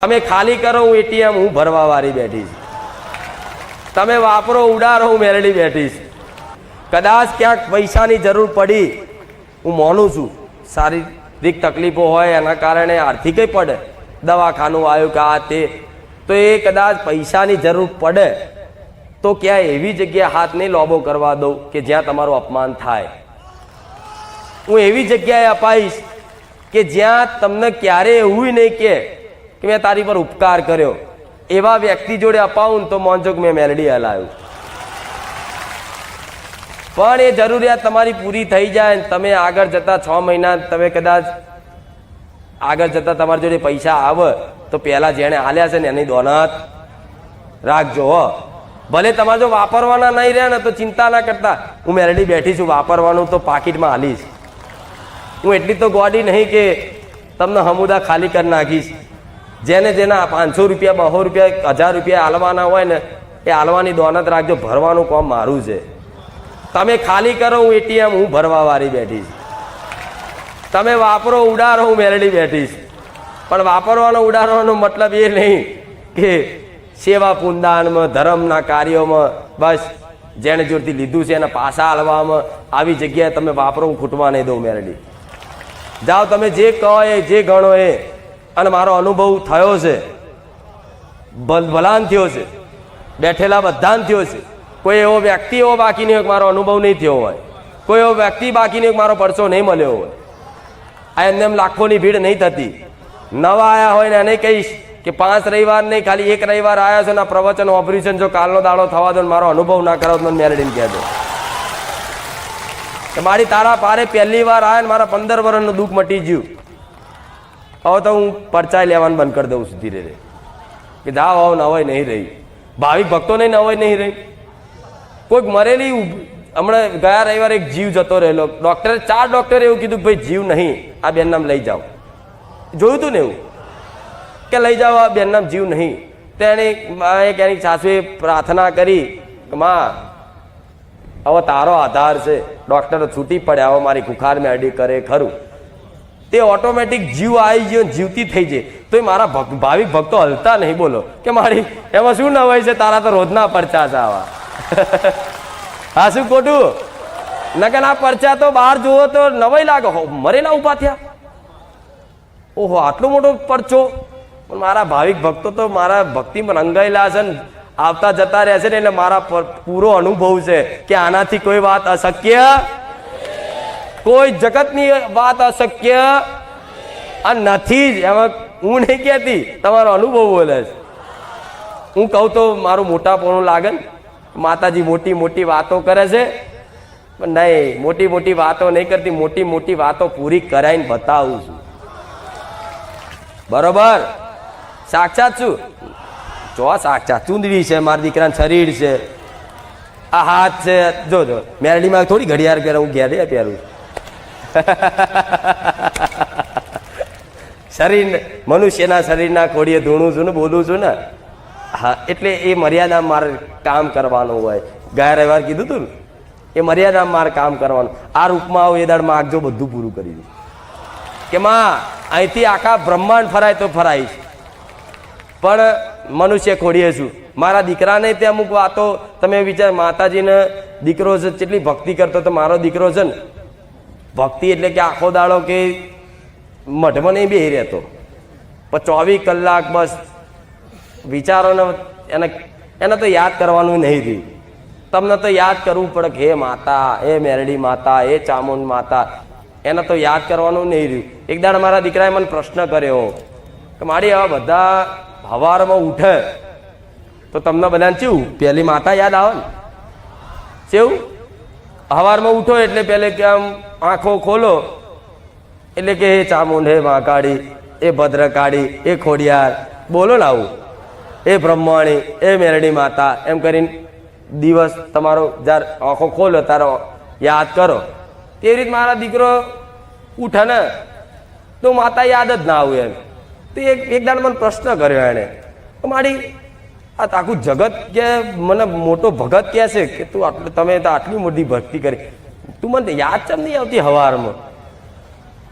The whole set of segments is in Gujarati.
તમે ખાલી કરો હું એટીએમ હું ભરવા વાળી બેઠી છું. તમે વાપરો ઉડારો હું મેલડી બેઠી છું. કદાચ ક્યાંક પૈસાની જરૂર પડી, હું માનું છું શારીરિક તકલીફો હોય એના કારણે આર્થિક પડે, દવાખાનું આવ્યું કે આ તે, તો એ કદાચ પૈસાની જરૂર પડે તો ક્યાંય એવી જગ્યાએ હાથ નહીં લોબો કરવા દઉં કે જ્યાં તમારું અપમાન થાય. હું એવી જગ્યાએ અપાઈશ કે જ્યાં તમને ક્યારે એવું નહીં કે મેં તારી પર ઉપકાર કર્યો. એવા વ્યક્તિ જોડે અપાવું તો મોંજો કે મેં મેલડી હલાવ્યું. પણ એ જરૂરિયાત તમારી પૂરી થઈ જાય, તમે આગળ જતા 6 મહિના તમે કદાચ આગળ જતા તમારી જોડે પૈસા આવે તો પહેલા જેણે હાલ્યા છે ને એની દોનત રાખજો. ભલે તમારે જો વાપરવાના નહીં રહે ને તો ચિંતા ના કરતા, હું મેલડી બેઠી છું, વાપરવાનું તો પાકીટમાં હાલીશ. હું એટલી તો ગોડી નહીં કે તમને હમુદા ખાલી કરી નાખીશ. જેને જેના 500 રૂપિયા 200 રૂપિયા 1000 રૂપિયા હાલવાના હોય ને એ હાલવાની દોનત રાખજો. ભરવાનું કામ મારું છે. તમે ખાલી કરો હું એટીએમ હું ભરવા વાળી બેઠી છું. તમે વાપરો ઉડારો હું મેલડી બેઠી છું. પણ વાપરવાનો ઉડાડવાનો મતલબ એ નહીં કે સેવા પુનદાનમાં ધર્મના કાર્યોમાં બસ જેને જોરથી લીધું છે એના પાસા હાલવામાં આવી જગ્યાએ તમે વાપરો હું ખૂટવા નહીં દઉં મેલડી. જાઓ તમે જે કહો એ જે ગણો એ. અને મારો અનુભવ થયો છે, ભલાન થયો છે, બેઠેલા બધાને થયો છે. કોઈ એવો વ્યક્તિ એવો બાકી નહીં હોય કે મારો અનુભવ નહીં થયો હોય. કોઈ એવો વ્યક્તિ બાકી નહીં મારો પરચો નહીં મળ્યો હોય. આ એમને એમ લાખોની ભીડ નહીં થતી. નવા આવ્યા હોય ને એને કહીશ કે 5 રવિવાર નહીં, ખાલી 1 રવિવાર આવ્યા છો ને પ્રવચન ઓપરેશન જો કાલનો દાડો થવા દો, મારો અનુભવ ના કરાવો મને મેલડીને કહેજો. મારી તારા પારે પહેલી વાર આવ્યા ને મારા 15 વર્ષનું દુઃખ મટી ગયું. હવે તો હું પરચાઈ લેવાનું બંધ કરી દઉં છું ધીરે ધીરે કે જાઓ આવો નવાઈ નહીં રહી. ભાવિક ભક્તો નહીં નવાઈ નહીં રહી. કોઈક મરેલી હમણાં ગયા રવિવારે એક જીવ જતો રહેલો. ડૉક્ટરે 4 ડૉક્ટરે એવું કીધું કે ભાઈ જીવ નહીં, આ બેન નામ લઈ જાઓ. જોયું હતું ને એવું કે લઈ જાઓ આ બેન નામ જીવ નહીં. તો એની સાસુએ પ્રાર્થના કરી કે માં હવે તારો આધાર છે, ડૉક્ટરો છૂટી પડ્યા, હવે મારી ખુખાર મેડી કરે ખરું. તે ઓટોમેટિક જીવ આવી ગયો, જીવતી થઈ જાય. તો એ મારા ભાવિક ભક્તો હલતા નહીં. બોલો કે મારી એમાં શું નવાઈ છે? તારા તો રોજના પરચા છે આવા. હા શું ખોટું? નકર આ પરચા તો બહાર જુઓ તો નવાઈ લાગે. મરેલા ઉભા થયા, ઓહો આટલો મોટો પરચો. પણ મારા ભાવિક ભક્તો તો મારા ભક્તિમાં રંગાયેલા છે ને આવતા જતા રહેશે ને, એટલે મારા પૂરો અનુભવ છે કે આનાથી કોઈ વાત અશક્ય, કોઈ જગતની વાત અશક્ય નથી જ. એમાં હું નહીં કહેતી, તમારો અનુભવ બોલે છે. હું કહું તો મારું મોટાપણું લાગે ને, માતાજી મોટી મોટી વાતો કરે છે, પણ નહીં, મોટી મોટી વાતો નહીં કરતી, મોટી મોટી વાતો પૂરી કરાવીને બતાવું છું. બરોબર? સાક્ષાત છું. જો સાક્ષાત ચૂંદડી છે, મારા દીકરાનું શરીર છે, આ હાથ છે. જો જો મેરડીમાં થોડી ઘડિયાળ પહેરે, હું ઘેર પહેરું. શરીર મનુષ્યના શરીરના ખોડીએ ધૂણું છું ને બોલું છું ને. હા, એટલે એ મર્યાદા મારે કામ કરવાનું હોય. ગયા રવિવાર કીધું હતું ને, એ મર્યાદા મારે કામ કરવાનું. આ રૂપમાં આવો એ દાડ માગજો, બધું પૂરું કરી દઉં કે માં અહીંથી આખા બ્રહ્માંડ ફરાય તો ફરાઈશ, પણ મનુષ્ય ખોડીએ છું. મારા દીકરાને તે અમુક વાતો તમે વિચાર, માતાજીને દીકરો છે, કેટલી ભક્તિ કરતો તો મારો દીકરો છે ને, ભક્તિ એટલે કે આખો દાડો કે મઢમાં નહીં બેહી રહેતો, પણ 24 કલાક બસ વિચારોને એને તો યાદ કરવાનું નહીં રહ્યું. તમને તો યાદ કરવું પડે કે હે માતા, હે મેરડી માતા, હે ચામુંડ માતા, એને તો યાદ કરવાનું નહીં રહ્યું. એક દાડ મારા દીકરાએ મને પ્રશ્ન કર્યો કે મારી આવા બધા હવારમાં ઉઠે તો તમને બધાને કેવું પહેલી માતા યાદ આવે ને? કેવું? હવારમાં ઉઠો એટલે પહેલે કે આમ આંખો ખોલો એટલે કે હે ચામુંડ, હે મહાકાળી, એ ભદ્રકાળી, એ ખોડિયાર, બોલો ને આવું, એ બ્રહ્માણી, એ મેરડી માતા, એમ કરીને દિવસ તમારો જ્યારે આંખો ખોલો તારો યાદ કરો. તેવી રીતે મારા દીકરો ઉઠે ને તો માતા યાદ જ ના આવે એમ. તો એક દાડ મને પ્રશ્ન કર્યો એણે, મારી આ આખું જગત કે મને મોટો ભગત કહે છે કે તું તમે તો આટલી મોટી ભક્તિ કરી, તું મને યાદ ચમ નહીં આવતી હવારમાં?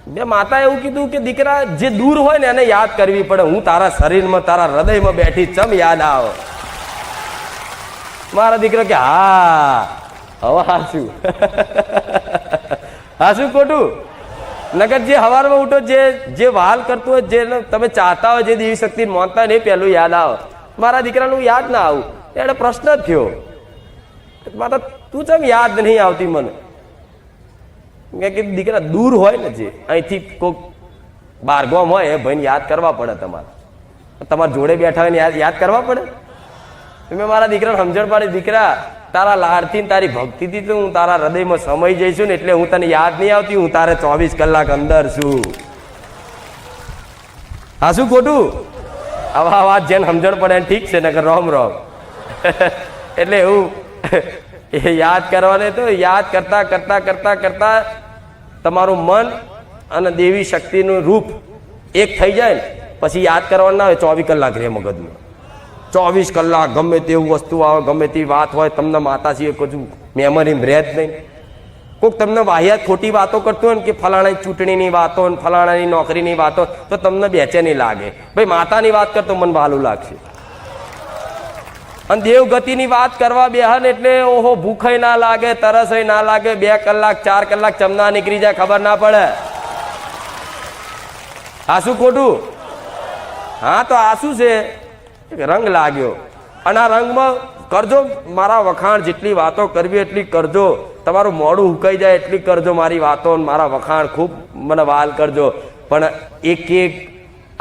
બે માતા એવું કીધું કે દીકરા જે દૂર હોય ને એને યાદ કરવી પડે. હું તારા શરીરમાં તારા હૃદયમાં બેઠી ચમ યાદ આવે. મારા દીકરો કે હા હવે હાશું હાશું ખોટું. નગર જે હવારમાં ઉઠો જે વહાલ કરતું હોય, જે તમે ચાહતા હોય, જે દેવી શક્તિ માનતા હોય ને એ પહેલું યાદ આવે. મારા દીકરાનું યાદ ના આવું એટલે પ્રશ્ન જ થયો. માતા તું ચમ યાદ નહીં આવતી મને? કે દીકરા દૂર હોય ને, જે અહીંથી કોઈક બારગામ હોય એ ભાઈને યાદ કરવા પડે. તમારા જોડે બેઠા હોય ને યાદ કરવા પડે. મેં મારા દીકરાને સમજણ પાડી, દીકરા તારા લાડથી તારી ભક્તિથી તો હું તારા હૃદયમાં સમય જઈશું ને એટલે હું તને યાદ નહીં આવતી. હું તારે 24 કલાક અંદર છું. હા શું ખોટું? આવા વાત જેને સમજણ પડે ઠીક છે, નકર રોમ રોમ. એટલે એવું એ યાદ કરવાને તો યાદ કરતા કરતા કરતા કરતા તમારું મન અને દેવી શક્તિનું રૂપ એક થઈ જાય ને પછી યાદ કરવાનું ના હોય. 24 કલાક રહે મગજમાં. 24 કલાક ગમે તેવું વસ્તુ આવે, ગમે તેવી વાત હોય, તમને માતાજીએ કશું મેમરીમાં રહે જ નહીં. કોઈક તમને વાહિયાત ખોટી વાતો કરતું હોય ને કે ફલાણાની ચૂંટણીની વાતો, ફલાણાની નોકરીની વાતો, તો તમને બેચેની લાગે. ભાઈ માતાની વાત કરતો મને ભાલું લાગશે. અને દેવગતિની વાત કરવા બેહન એટલે ઓહો ભૂખાઈ ના લાગે, તરસય ના લાગે. 2 કલાક 4 કલાક ચમના નીકળી જાય ખબર ના પડે. આ શું ખોટું? હા તો આ શું છે? રંગ લાગ્યો. અને આ રંગમાં કરજો મારા વખાણ. જેટલી વાતો કરવી એટલી કરજો. તમારું મોડું હુકાઈ જાય એટલી કરજો મારી વાતો, મારા વખાણ ખૂબ મને વાલ કરજો. પણ એક એક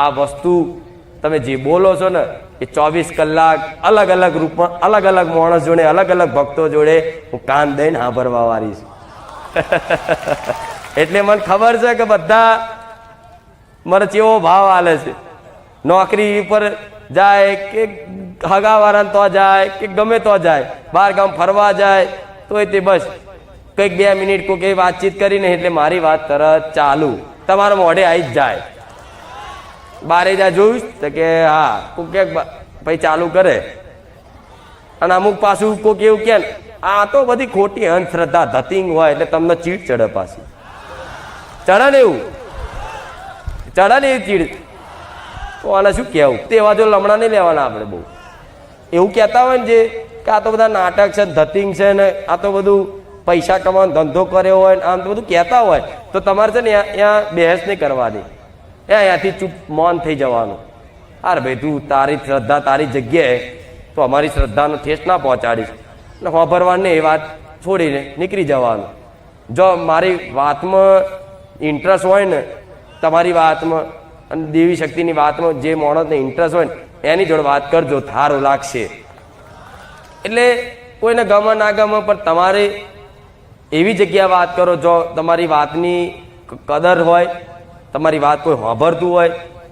આ વસ્તુ તમે જે બોલો છો ને એ 24 કલાક અલગ અલગ રૂપમાં, અલગ અલગ માણસ જોડે, અલગ અલગ ભક્તો જોડે હું કાન દઈને સાંભળવા વાળી છું. એટલે મને ખબર છે કે બધા મને કેવો ભાવ આલે છે. નોકરી પર જાય કે હગાવાળાને તો જાય કે ગમે તો જાય, બહાર ગામ ફરવા જાય તોય તે બસ કંઈક 2 મિનિટ કોઈ વાતચીત કરીને એટલે મારી વાત તરત ચાલુ તમારા મોઢે આવી જ જાય. બારે જા જોયું તો કે હા કોક ભાઈ ચાલુ કરે. અને અમુક પાછું કોક એવું કે આ તો બધી ખોટી અંધશ્રદ્ધા ધતિંગ હોય એટલે તમને ચીડ ચડે. પાછી ચડે ને એવું ચડે ને એવી ચીડ. તો આને શું કહેવું? તેવા જો લમણા નહીં લેવાના આપણે. બહુ એવું કહેતા હોય ને જે કે આ તો બધા નાટક છે, ધતિંગ છે ને આ તો બધું પૈસા કમાવાનો ધંધો કર્યો હોય આમ તો બધું કહેતા હોય, તો તમારે છે ને અહીંયા બહેસ નહીં કરવાની. અહીંયાથી ચૂપ મૌન થઈ જવાનું. અરે ભાઈ તું તારી શ્રદ્ધા તારી જગ્યાએ, તો અમારી શ્રદ્ધાનો ઠેસ ના પહોંચાડીશ. એટલે વાપરવાની એ વાત છોડીને નીકળી જવાનું. જો મારી વાતમાં ઇન્ટરેસ્ટ હોય ને, તમારી વાતમાં અને દેવી શક્તિની વાતમાં જે માણસને ઇન્ટરેસ્ટ હોય ને એની જોડે વાત કરજો, સારું લાગશે. એટલે કોઈને ગમે ના ગમે પણ તમારે એવી જગ્યાએ વાત કરો જો તમારી વાતની કદર હોય, તમારી વાત કોઈ સાંભળતું હોય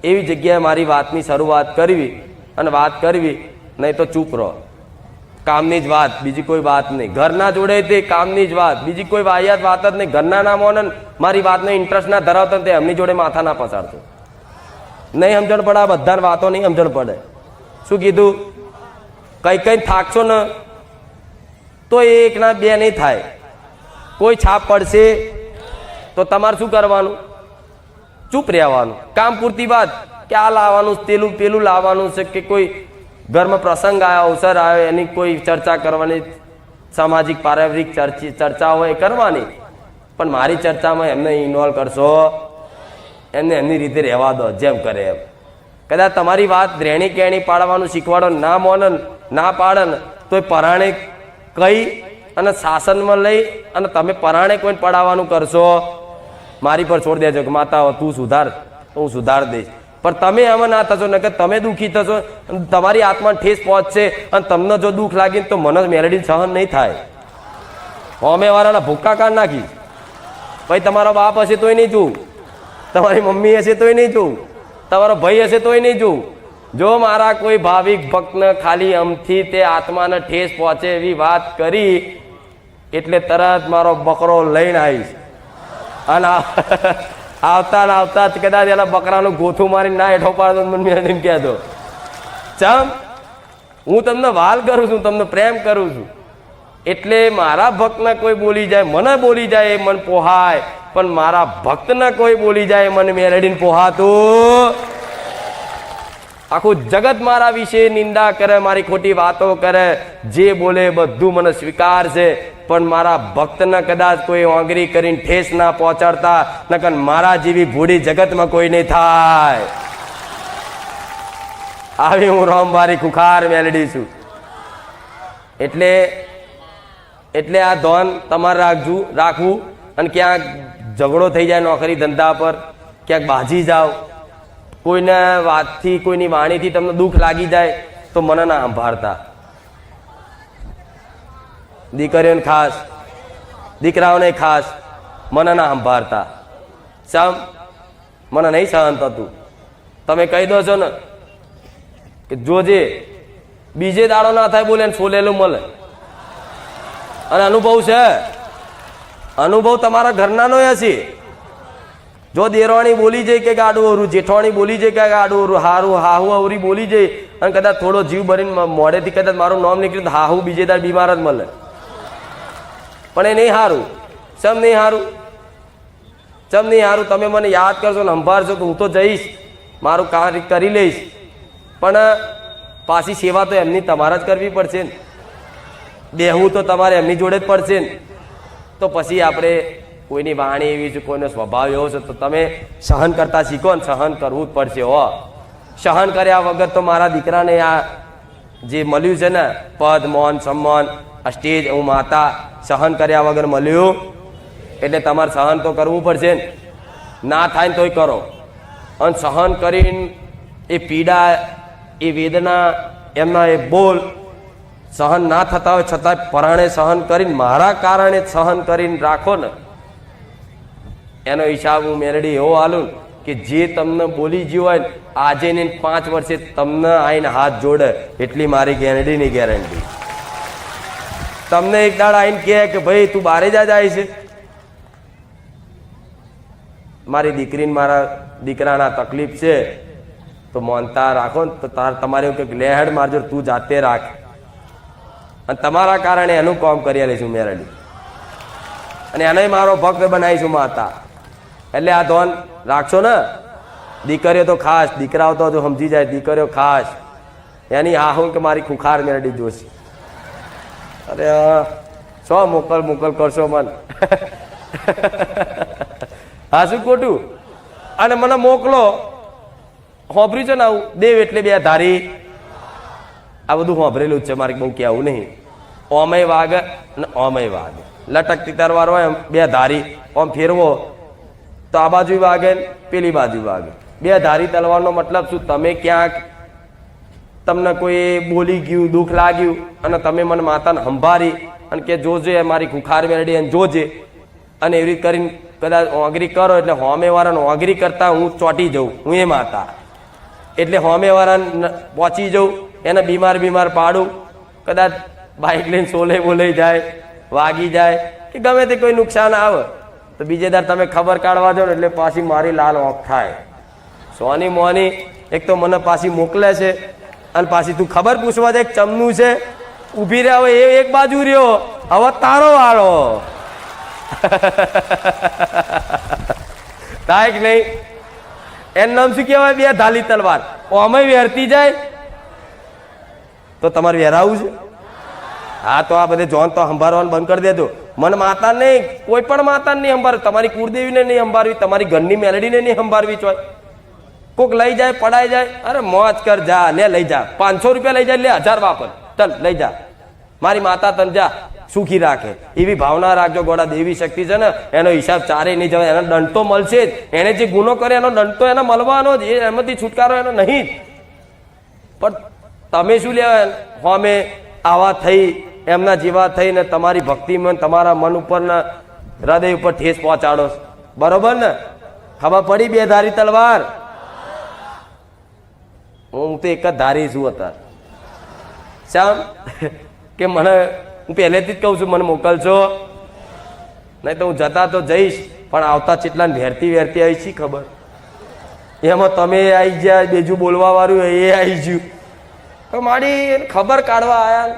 એવી જગ્યાએ મારી વાતની શરૂઆત કરવી અને વાત કરવી. નહીં તો ચૂપ રહો. કામની જ વાત, બીજી કોઈ વાત નહીં. ઘરના જોડે તે કામની જ વાત, બીજી કોઈ વાહિયાત વાત જ નહીં. ઘરના ના મોને મારી વાતનો ઇન્ટરેસ્ટ ના ધરાવતો તે એમની જોડે માથા ના પસાડતો. નહીં સમજણ પડે. આ બધા વાતો નહીં સમજણ પડે. શું કીધું? કઈ થાકશો ને તો એકના 2 નહીં થાય. કોઈ છાપ પડશે તો તમારે શું કરવાનું? ચૂપ રહેવાનું. કામ પૂરતી વાત કે આ લાવવાનું પેલું લાવવાનું છે કે કોઈ ઘરમાં પ્રસંગ આવ્યો, અવસર આવ્યો, એની કોઈ ચર્ચા કરવાની, સામાજિક પારિવારિક ચર્ચા હોય કરવાની. પણ મારી ચર્ચામાં એમને ઇન્વોલ્વ કરશો, એમને એમની રીતે રહેવા દો જેમ કરે એમ. કદાચ તમારી વાત રેણી કેણી પાડવાનું શીખવાડો, ના મોનન ના પાડન તો પરાણે કઈ અને શાસનમાં લઈ અને તમે પરાણે કોઈને પડાવવાનું કરશો, મારી પર છોડી દેજો કે માતા તું સુધાર તો હું સુધાર દઈશ. પણ તમે એમાં ના થશો ને કે તમે દુઃખી થશો, તમારી આત્માને ઠેસ પહોંચશે અને તમને જો દુઃખ લાગીને તો મને મેલેડી સહન નહીં થાય. અમે વાળાના ભૂક્કા કાઢ નાખી. ભાઈ તમારો બાપ હશે તોય નહીં જોવું, તમારી મમ્મી હશે તોય નહીં જોવું, તમારો ભાઈ હશે તોય નહીં જોવું. જો મારા કોઈ ભાવિક ભક્તને ખાલી આમથી તે આત્માને ઠેસ પહોંચે એવી વાત કરી એટલે તરત મારો બકરો લઈને આવીશ. અને આવતા ને આવતા જ કદાચ એના બકરાનું ગોથું મારી ના હેઠો પાડતો મને એમ કહેતો ચમ હું તમને વાલ કરું છું, તમને પ્રેમ કરું છું. એટલે મારા ભક્તને કોઈ બોલી જાય, મને બોલી જાય એ મન પોહાય પણ મારા ભક્તને કોઈ બોલી જાય મને મેલડીને પોહાતું આખું જગત મારા વિશે નિંદા કરે, મારી ખોટી વાતો કરે, જે બોલે બધું મને સ્વીકાર છે, પણ મારા ભક્તને કદાચ કોઈ ઓંગરી કરીને ઠેસ ના પહોંચાડતા, નકર મારા જેવી ભૂડી જગતમાં કોઈ નહીં થાય. આવી હું રામવારી ખુખાર મેલડી છું. એટલે આ ધોન તમારે રાખવું. અને ક્યાંક ઝઘડો થઈ જાય નોકરી ધંધા પર, ક્યાંક બાજી જાઓ, કોઈના વાતથી કોઈની વાણીથી તમને દુઃખ લાગી જાય તો મને ના સંભાળતા. દીકરીઓને ખાસ, દીકરાઓને ખાસ મને ના સંભાળતા. સમ મને નહીં સહન થતું. તમે કહી દો છો ને કે જોજે બીજે દાડો ના થાય બોલે ને છોલેલું મળે. અને અનુભવ છે, અનુભવ તમારા ઘરનાનો હશે. જો દેરવાણી બોલી જાય કે ગાડું અવરું, જેઠવાણી બોલી જાય કે ગાડું અવરું, હારું હાહુ અવરી બોલી જાય અને કદાચ થોડો જીવ ભરીને મોઢેથી કદાચ મારું નામ નીકળ્યું તો હાહુ બીજે દાડ બીમાર જ મળે. પણ એ નહીં સારું. ચમ નહીં સારું? ચમ નહીં સારું? તમે મને યાદ કરશો ને સંભાળશો તો હું તો જઈશ, મારું કાર્ય કરી લઈશ, પણ પાછી સેવા તો એમની તમારે જ કરવી પડશે ને, બેહવું તો તમારે એમની જોડે જ પડશે ને. તો પછી આપણે કોઈની વાણી એવી છે, કોઈનો સ્વભાવ એવો છે, તો તમે સહન કરતા શીખો ને સહન કરવું જ પડશે. હો, સહન કર્યા વગર તો મારા દીકરાને આ જે મળ્યું છે ને પદ મોન સન્માન, આ સ્ટેજ, હું માતા, સહન કર્યા વગર મળ્યું. એટલે તમારે સહન તો કરવું પડશે ને. ના થાય ને તોય કરો. અને સહન કરીને એ પીડા, એ વેદના, એમના એ બોલ સહન ના થતા હોય છતાં પરાણે સહન કરીને, મારા કારણે સહન કરીને રાખો ને, એનો હિસાબ હું મેલડી એવો હાલું કે જે તમને બોલી ગયું હોય ને આજે ને 5 વર્ષે તમને આઈને હાથ જોડે એટલી મારી ગેરંટીની ગેરંટી. તમને એક દાડ આઈને કહે કે ભાઈ તું બારે જાય છે, મારી દીકરીને મારા દીકરાના તકલીફ છે તો માનતા રાખો ને તો તમારે એવું કે લેહેડ મારજો, તું જાતે રાખ, અને તમારા કારણે એનું કામ કરી લઈશું મેરડી, અને એને મારો ભક્ત બનાવીશું માતા. એટલે આ ધોન રાખશો ને. દીકરીઓ તો ખાસ, દીકરાઓ તો સમજી જાય, દીકરીઓ ખાસ એની હા હું કે મારી ખુખાર મેરડી જોશે. અરે શો મોકલ કરશો મન હા શું ખોટું? અને મને મોકલો, હોભર્યું છે ને આવું દેવ એટલે 2 ધારી, આ બધું હોભરેલું જ છે, મારે બહુ કહેવું નહીં. ઓમય વાગે ને ઓમય વાગે, લટકતી તરવાર હોય 2 ધારી, ઓમ ફેરવો તો આ બાજુ વાગે ને પેલી બાજુ વાગે. 2 ધારી તલવારનો મતલબ શું? તમે ક્યાંક તમને કોઈ બોલી ગયું, દુઃખ લાગ્યું, અને તમે મને માતાને સંભાળી અને કે જોજે મારી ખુખાર મેરડી અને જોજે, અને એવી કરીને કદાચ ઓગરી કરો એટલે હોમેવાળાને ઓગરી કરતા હું ચોંટી જાઉં, હું એ માતા. એટલે હોમેવાળાને પહોંચી જાઉં, એને બીમાર પાડું, કદાચ બાઇક લઈને સોલે બોલાઈ જાય, વાગી જાય કે ગમે તે કોઈ નુકસાન આવે તો બીજે દર તમે ખબર કાઢવા જાઓ ને એટલે પાછી મારી લાલ ઓંખ થાય. સોની મોની એક તો મને પાછી મોકલે છે, અને પાછી તું ખબર પૂછવા દે, એક ચમનું છે ઊભી રહ્યા હોય એ એક બાજુ રહ્યો, હવે તારો વાળો થાય કે નહીં? એનું નામ શું કહેવાય? 2 ધાલી તલવાર. ઓમય વેરતી જાય તો તમારે વેરાવું છે. હા તો આ બધે જોન તો સંભાળવાનું બંધ કરી દેજો. મને માતા નહીં, કોઈ પણ માતા નહીં સંભાળવી, તમારી કુળદેવીને નહીં સંભાળવી, તમારી ઘરની મેલડીને નહીં સંભાળવી હોય. કોક લઈ જાય, પડાઈ જાય, અરે મોજ કર, જા લે લઈ જા, 500 રૂપિયા લઈ જાય, લે 1000 વાપર, ચાલ લઈ જા, મારી માતા તને જા સુખી રાખે. એવી ભાવના રાખજો. ગોડા દેવી શક્તિ છે ને, એનો હિસાબ ચારે નહીં જવાય, એનો દંડ તો મળશે જ. એને જે ગુનો કરે એનો દંડ તો એને મળવાનો જ, એમાંથી છુટકારો એનો નહીં જ. પણ તમે શું લેવા હોમે આવા થઈ, એમના જેવા થઈને તમારી ભક્તિમાં તમારા મન ઉપર ને હૃદય ઉપર ઠેસ પહોંચાડો. બરોબર ને? ખબર પડી 2 ધારી તલવાર? હું તો એક જ ધારી છું અત્યારે. શામ કે મને હું પહેલેથી જ કહું છું મને મોકલશો, નહીં તો હું જતા તો જઈશ, પણ આવતા ચેટલાને વેરતી આવી છે ખબર. એમાં તમે આવી ગયા, બીજું બોલવા વાળું એ આવી ગયું, તો મારી ખબર કાઢવા આયા.